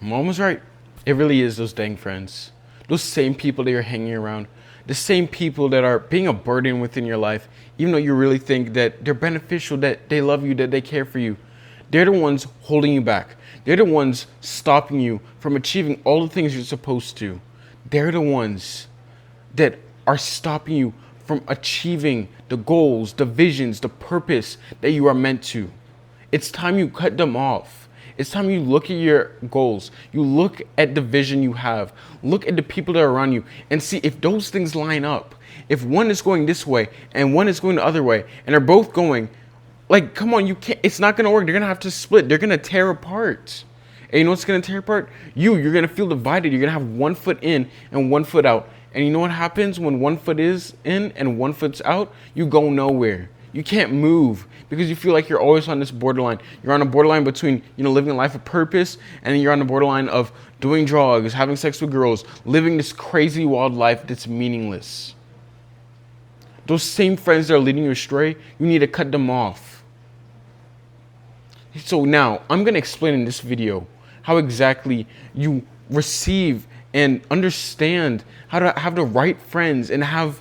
Mom was right. It really is those dang friends. Those same people that you're hanging around. The same people that are being a burden within your life, even though you really think that they're beneficial, that they love you, that they care for you. They're the ones holding you back. They're the ones stopping you from achieving all the things you're supposed to. They're the ones that are stopping you from achieving the goals, the visions, the purpose that you are meant to. It's time you cut them off. It's time you look at your goals. You look at the vision you have. Look at the people that are around you and see if those things line up. If one is going this way and one is going the other way and they're both going, like, come on, you can't, it's not going to work. They're going to have to split. They're going to tear apart. And you know what's going to tear apart? You're going to feel divided. You're going to have 1 foot in and 1 foot out. And you know what happens when 1 foot is in and 1 foot's out? You go nowhere. You can't move because you feel like you're always on this borderline. You're on a borderline between, living a life of purpose, and then you're on the borderline of doing drugs, having sex with girls, living this crazy wild life that's meaningless. Those same friends that are leading you astray, you need to cut them off. So now, I'm going to explain in this video how exactly you receive and understand how to have the right friends and have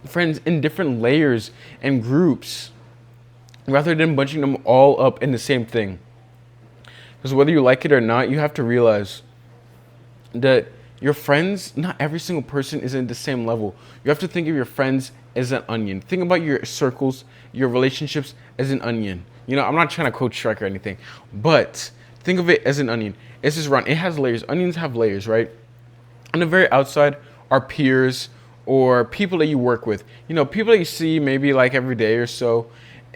friends in different layers and groups rather than bunching them all up in the same thing. Because whether you like it or not, you have to realize that your friends, not every single person is in the same level. You have to think of your friends as an onion. Think about your circles, your relationships as an onion. I'm not trying to quote Shrek or anything, but think of it as an onion. It's just round. It has layers. Onions have layers, right? On the very outside are peers or people that you work with. People that you see maybe like every day or so,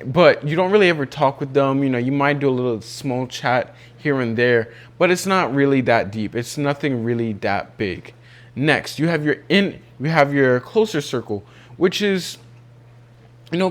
but you don't really ever talk with them. You might do a little small chat here and there, but it's not really that deep. It's nothing really that big. Next, you have your closer circle, which is,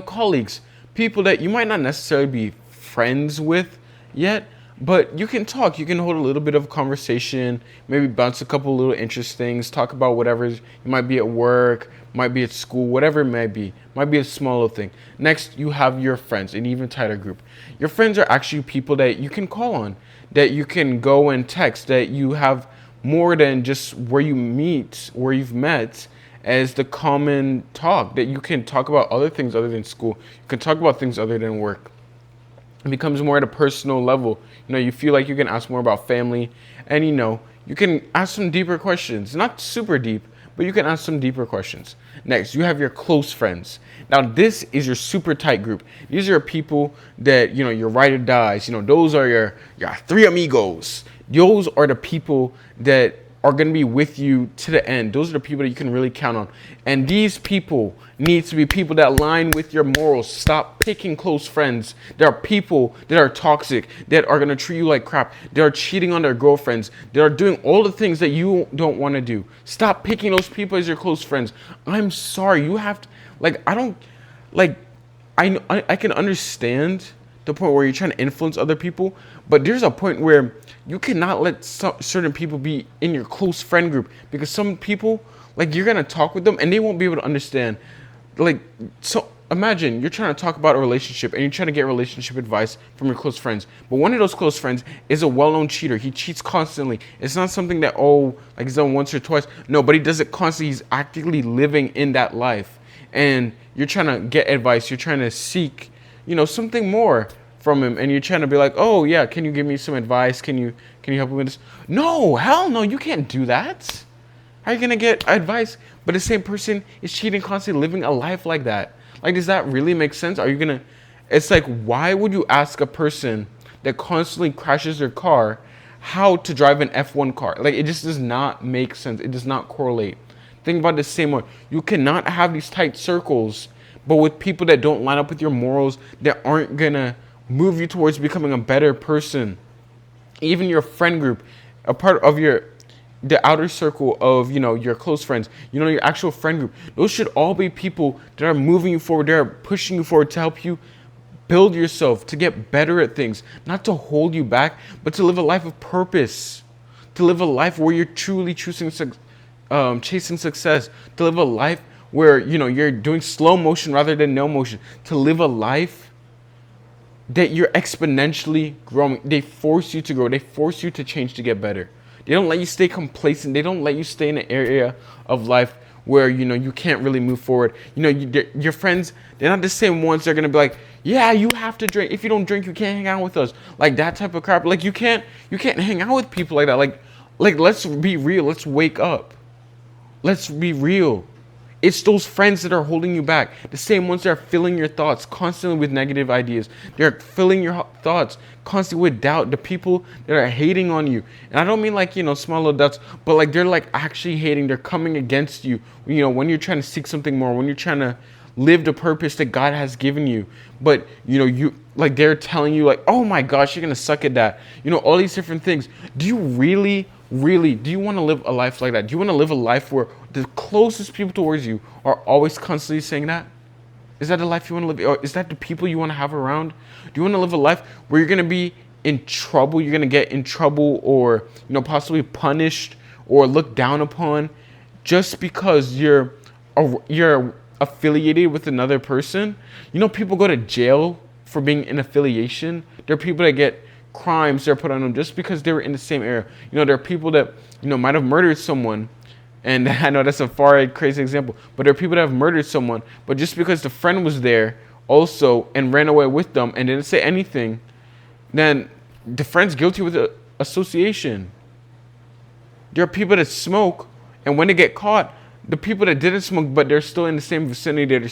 colleagues, people that you might not necessarily be friends with yet, but you can talk. You can hold a little bit of conversation, maybe bounce a couple little interest things, talk about whatever. You might be at work, might be at school, whatever it may be. Might be a small little thing. Next, you have your friends, an even tighter group. Your friends are actually people that you can call on, that you can go and text, that you have more than just where you've met as the common talk, that you can talk about other things other than school. You can talk about things other than work. It becomes more at a personal level. You feel like you can ask more about family, and you can ask some deeper questions. Not super deep, but you can ask some deeper questions. Next, you have your close friends. Now, this is your super tight group. These are people that, your ride or dies. Those are your three amigos. Those are the people that are going to be with you to the end. Those are the people that you can really count on. And these people need to be people that align with your morals. Stop picking close friends. There are people that are toxic, that are going to treat you like crap. They are cheating on their girlfriends. They are doing all the things that you don't want to do. Stop picking those people as your close friends. I'm sorry. You have to, I can understand the point where you're trying to influence other people, but there's a point where you cannot let certain people be in your close friend group, because some people, you're going to talk with them and they won't be able to understand. So imagine you're trying to talk about a relationship and you're trying to get relationship advice from your close friends, but one of those close friends is a well-known cheater. He cheats constantly. It's not something that, he's done once or twice. No, but he does it constantly. He's actively living in that life. And you're trying to get advice. You're trying to seek, something more from him, and you're trying to be like, oh yeah, can you give me some advice? Can you help me with this? No, hell no, you can't do that. How are you gonna get advice? But the same person is cheating constantly, living a life like that. Does that really make sense? Are you gonna? It's like, why would you ask a person that constantly crashes their car how to drive an F1 car? It just does not make sense. It does not correlate. Think about it the same way. You cannot have these tight circles, but with people that don't line up with your morals, that aren't gonna move you towards becoming a better person. Even your friend group, a part of the outer circle of, your close friends, your actual friend group, those should all be people that are moving you forward, that are pushing you forward to help you build yourself, to get better at things, not to hold you back, but to live a life of purpose, to live a life where you're truly chasing success, to live a life where, you're doing slow motion rather than no motion, to live a life that you're exponentially growing. They force you to grow. They force you to change to get better. They don't let you stay complacent. They don't let you stay in an area of life where you can't really move forward. Your friends, they're not the same ones. They're gonna be like, yeah, you have to drink. If you don't drink, you can't hang out with us. Like that type of crap. Like you can't hang out with people like that. Like let's be real. Let's wake up. Let's be real. It's those friends that are holding you back. The same ones that are filling your thoughts constantly with negative ideas. They're filling your thoughts constantly with doubt. The people that are hating on you. And I don't mean like, small little doubts, but like they're like actually hating. They're coming against you, when you're trying to seek something more, when you're trying to live the purpose that God has given you. But, you like they're telling you like, oh my gosh, you're going to suck at that. All these different things. Do you really, do you want to live a life like that? Do you want to live a life where the closest people towards you are always constantly saying that? Is that the life you want to live? Or is that the people you want to have around? Do you want to live a life where you're going to be in trouble? You're going to get in trouble or, possibly punished or looked down upon just because you're affiliated with another person? People go to jail for being in affiliation. There are people that get crimes that are put on them just because they were in the same area. There are people that, might have murdered someone. And I know that's a far crazy example, but there are people that have murdered someone, but just because the friend was there also and ran away with them and didn't say anything, then the friend's guilty with association. There are people that smoke, and when they get caught, the people that didn't smoke but they're still in the same vicinity, they're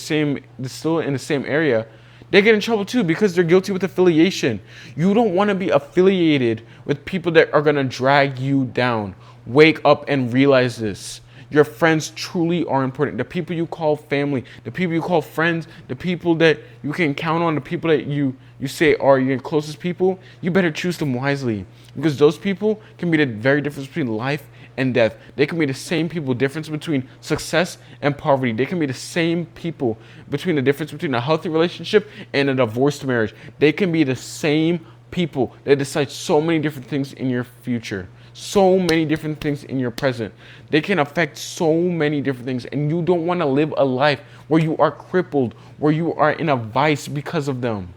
still in the same area, they get in trouble too because they're guilty with affiliation. You don't want to be affiliated with people that are going to drag you down. Wake up and realize this. Your friends truly are important. The people you call family, the people you call friends, the people that you can count on, the people that you say are your closest people, you better choose them wisely. Because those people can be the very difference between life and death. They can be the same people, difference between success and poverty. They can be the same people between the difference between a healthy relationship and a divorced marriage. They can be the same people that decide so many different things in your future. So many different things in your present. They can affect so many different things, and you don't want to live a life where you are crippled, where you are in a vice because of them.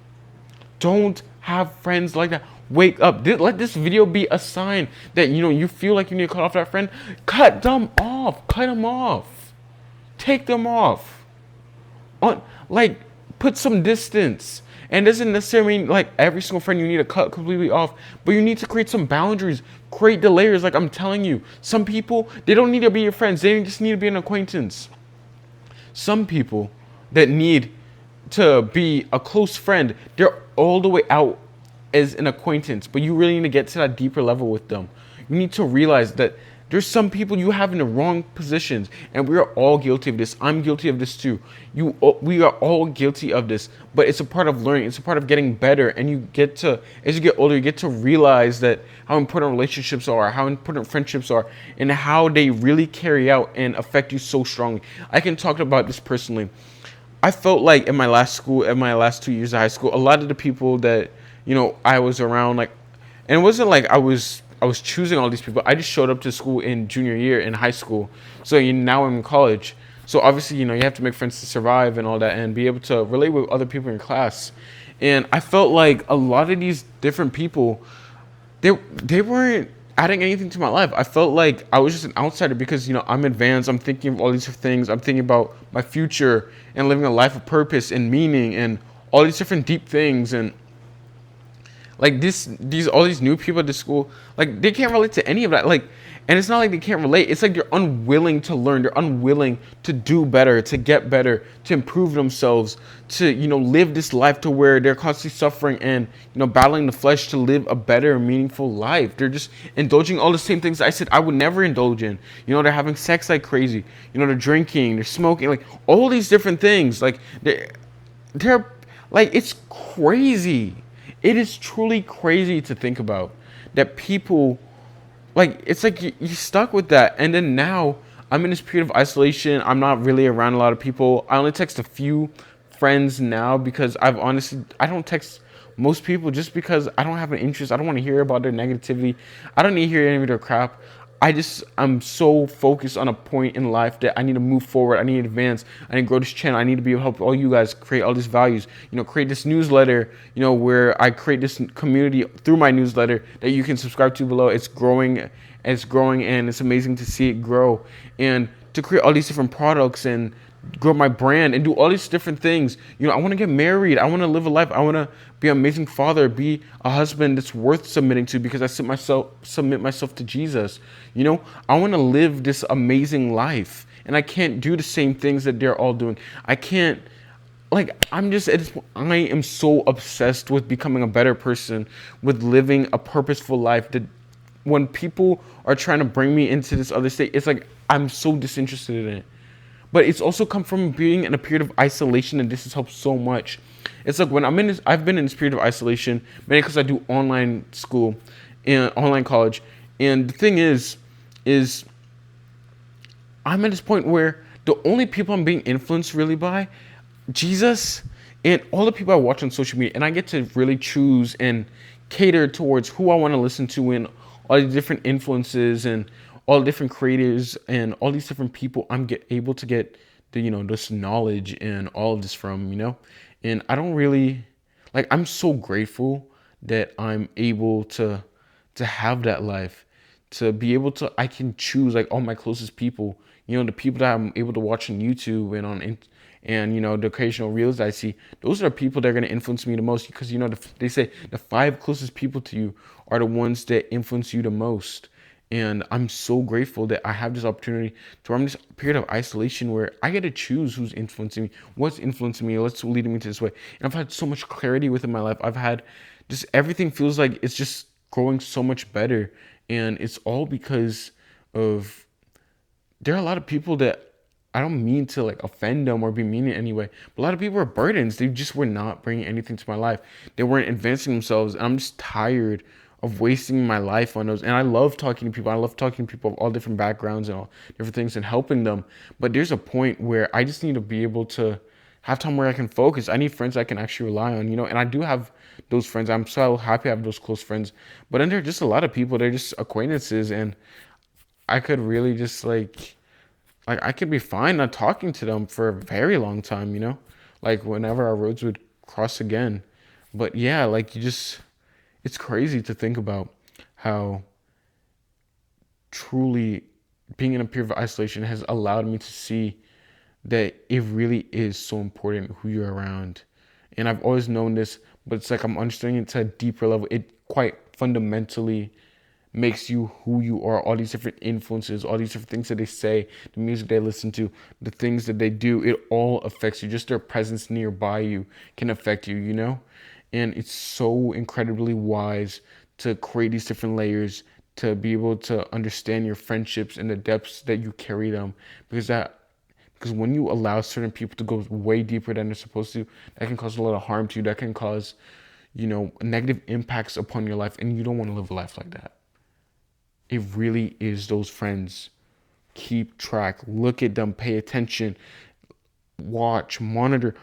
Don't have friends like that. Wake up. Let this video be a sign that you feel like you need to cut off that friend. Cut them off. Cut them off. Take them off. Put some distance. And it doesn't necessarily mean like every single friend you need to cut completely off, but you need to create some boundaries, create the layers. Like I'm telling you, some people, they don't need to be your friends. They just need to be an acquaintance. Some people that need to be a close friend, they're all the way out as an acquaintance, but you really need to get to that deeper level with them. You need to realize that there's some people you have in the wrong positions, and we are all guilty of this. I'm guilty of this too. We are all guilty of this, but it's a part of learning. It's a part of getting better, and as you get older, you get to realize that how important relationships are, how important friendships are, and how they really carry out and affect you so strongly. I can talk about this personally. I felt like in my last 2 years of high school, a lot of the people that I was around, and it wasn't like I was choosing all these people. I just showed up to school in junior year in high school. So now I'm in college. So obviously, you have to make friends to survive and all that and be able to relate with other people in your class. And I felt like a lot of these different people, they weren't adding anything to my life. I felt like I was just an outsider because, I'm advanced. I'm thinking of all these things. I'm thinking about my future and living a life of purpose and meaning and all these different deep things. And like all these new people at the school, like they can't relate to any of that. And it's not like they can't relate. It's like they're unwilling to learn. They're unwilling to do better, to get better, to improve themselves, to, live this life to where they're constantly suffering and, battling the flesh to live a better, meaningful life. They're just indulging all the same things I said I would never indulge in. They're having sex like crazy. They're drinking, they're smoking, like all these different things. Like they're like, it's crazy. It is truly crazy to think about that people, it's like you're stuck with that. And then now I'm in this period of isolation. I'm not really around a lot of people. I only text a few friends now because I don't text most people just because I don't have an interest. I don't want to hear about their negativity. I don't need to hear any of their crap. I'm so focused on a point in life that I need to move forward. I need to advance. I need to grow this channel. I need to be able to help all you guys create all these values. Create this newsletter. Where I create this community through my newsletter that you can subscribe to below. It's growing. It's growing, and it's amazing to see it grow. And to create all these different products and grow my brand and do all these different things. I want to get married. I want to live a life. I want to be an amazing father, be a husband that's worth submitting to because I submit myself to Jesus. I want to live this amazing life, and I can't do the same things that they're all doing. I can't, I am so obsessed with becoming a better person, with living a purposeful life, that when people are trying to bring me into this other state, it's like I'm so disinterested in it. But it's also come from being in a period of isolation, and this has helped so much. It's like when I've been in this period of isolation, mainly because I do online school and online college. And the thing is I'm at this point where the only people I'm being influenced really by, Jesus and all the people I watch on social media, and I get to really choose and cater towards who I want to listen to and all the different influences and all the different creators and all these different people I'm able to get this knowledge and all of this from, and I don't really I'm so grateful that I'm able to have that life, to be able to, I can choose all my closest people, the people that I'm able to watch on YouTube and the occasional reels that I see. Those are the people that are going to influence me the most, because they say the 5 closest people to you are the ones that influence you the most. And I'm so grateful that I have this opportunity to run this period of isolation where I get to choose who's influencing me, what's influencing me, what's leading me to this way. And I've had so much clarity within my life. I've had just everything feels like it's just growing so much better. And it's all because of, there are a lot of people that I don't mean to offend them or be mean in any way, but a lot of people are burdens. They just were not bringing anything to my life. They weren't advancing themselves. And I'm just tired of wasting my life on those. And I love talking to people. I love talking to people of all different backgrounds and all different things and helping them. But there's a point where I just need to be able to have time where I can focus. I need friends I can actually rely on, and I do have those friends. I'm so happy I have those close friends. But then there are just a lot of people, they're just acquaintances, and I could really just I could be fine not talking to them for a very long time, whenever our roads would cross again. But yeah, it's crazy to think about how truly being in a period of isolation has allowed me to see that it really is so important who you're around. And I've always known this, but it's I'm understanding it to a deeper level. It quite fundamentally makes you who you are. All these different influences, all these different things that they say, the music they listen to, the things that they do, it all affects you. Just their presence nearby you can affect you, And it's so incredibly wise to create these different layers, to be able to understand your friendships and the depths that you carry them. Because when you allow certain people to go way deeper than they're supposed to, that can cause a lot of harm to you. That can cause, negative impacts upon your life. And you don't want to live a life like that. It really is those friends. Keep track. Look at them. Pay attention. Watch. Monitor.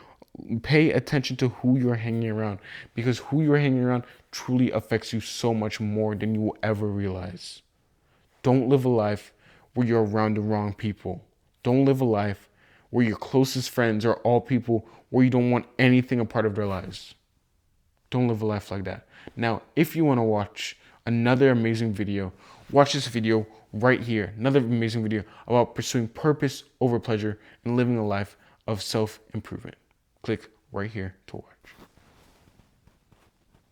Pay attention to who you're hanging around, because who you're hanging around truly affects you so much more than you will ever realize. Don't live a life where you're around the wrong people. Don't live a life where your closest friends are all people where you don't want anything a part of their lives. Don't live a life like that. Now, if you want to watch another amazing video, watch this video right here. Another amazing video about pursuing purpose over pleasure and living a life of self-improvement. Click right here to watch.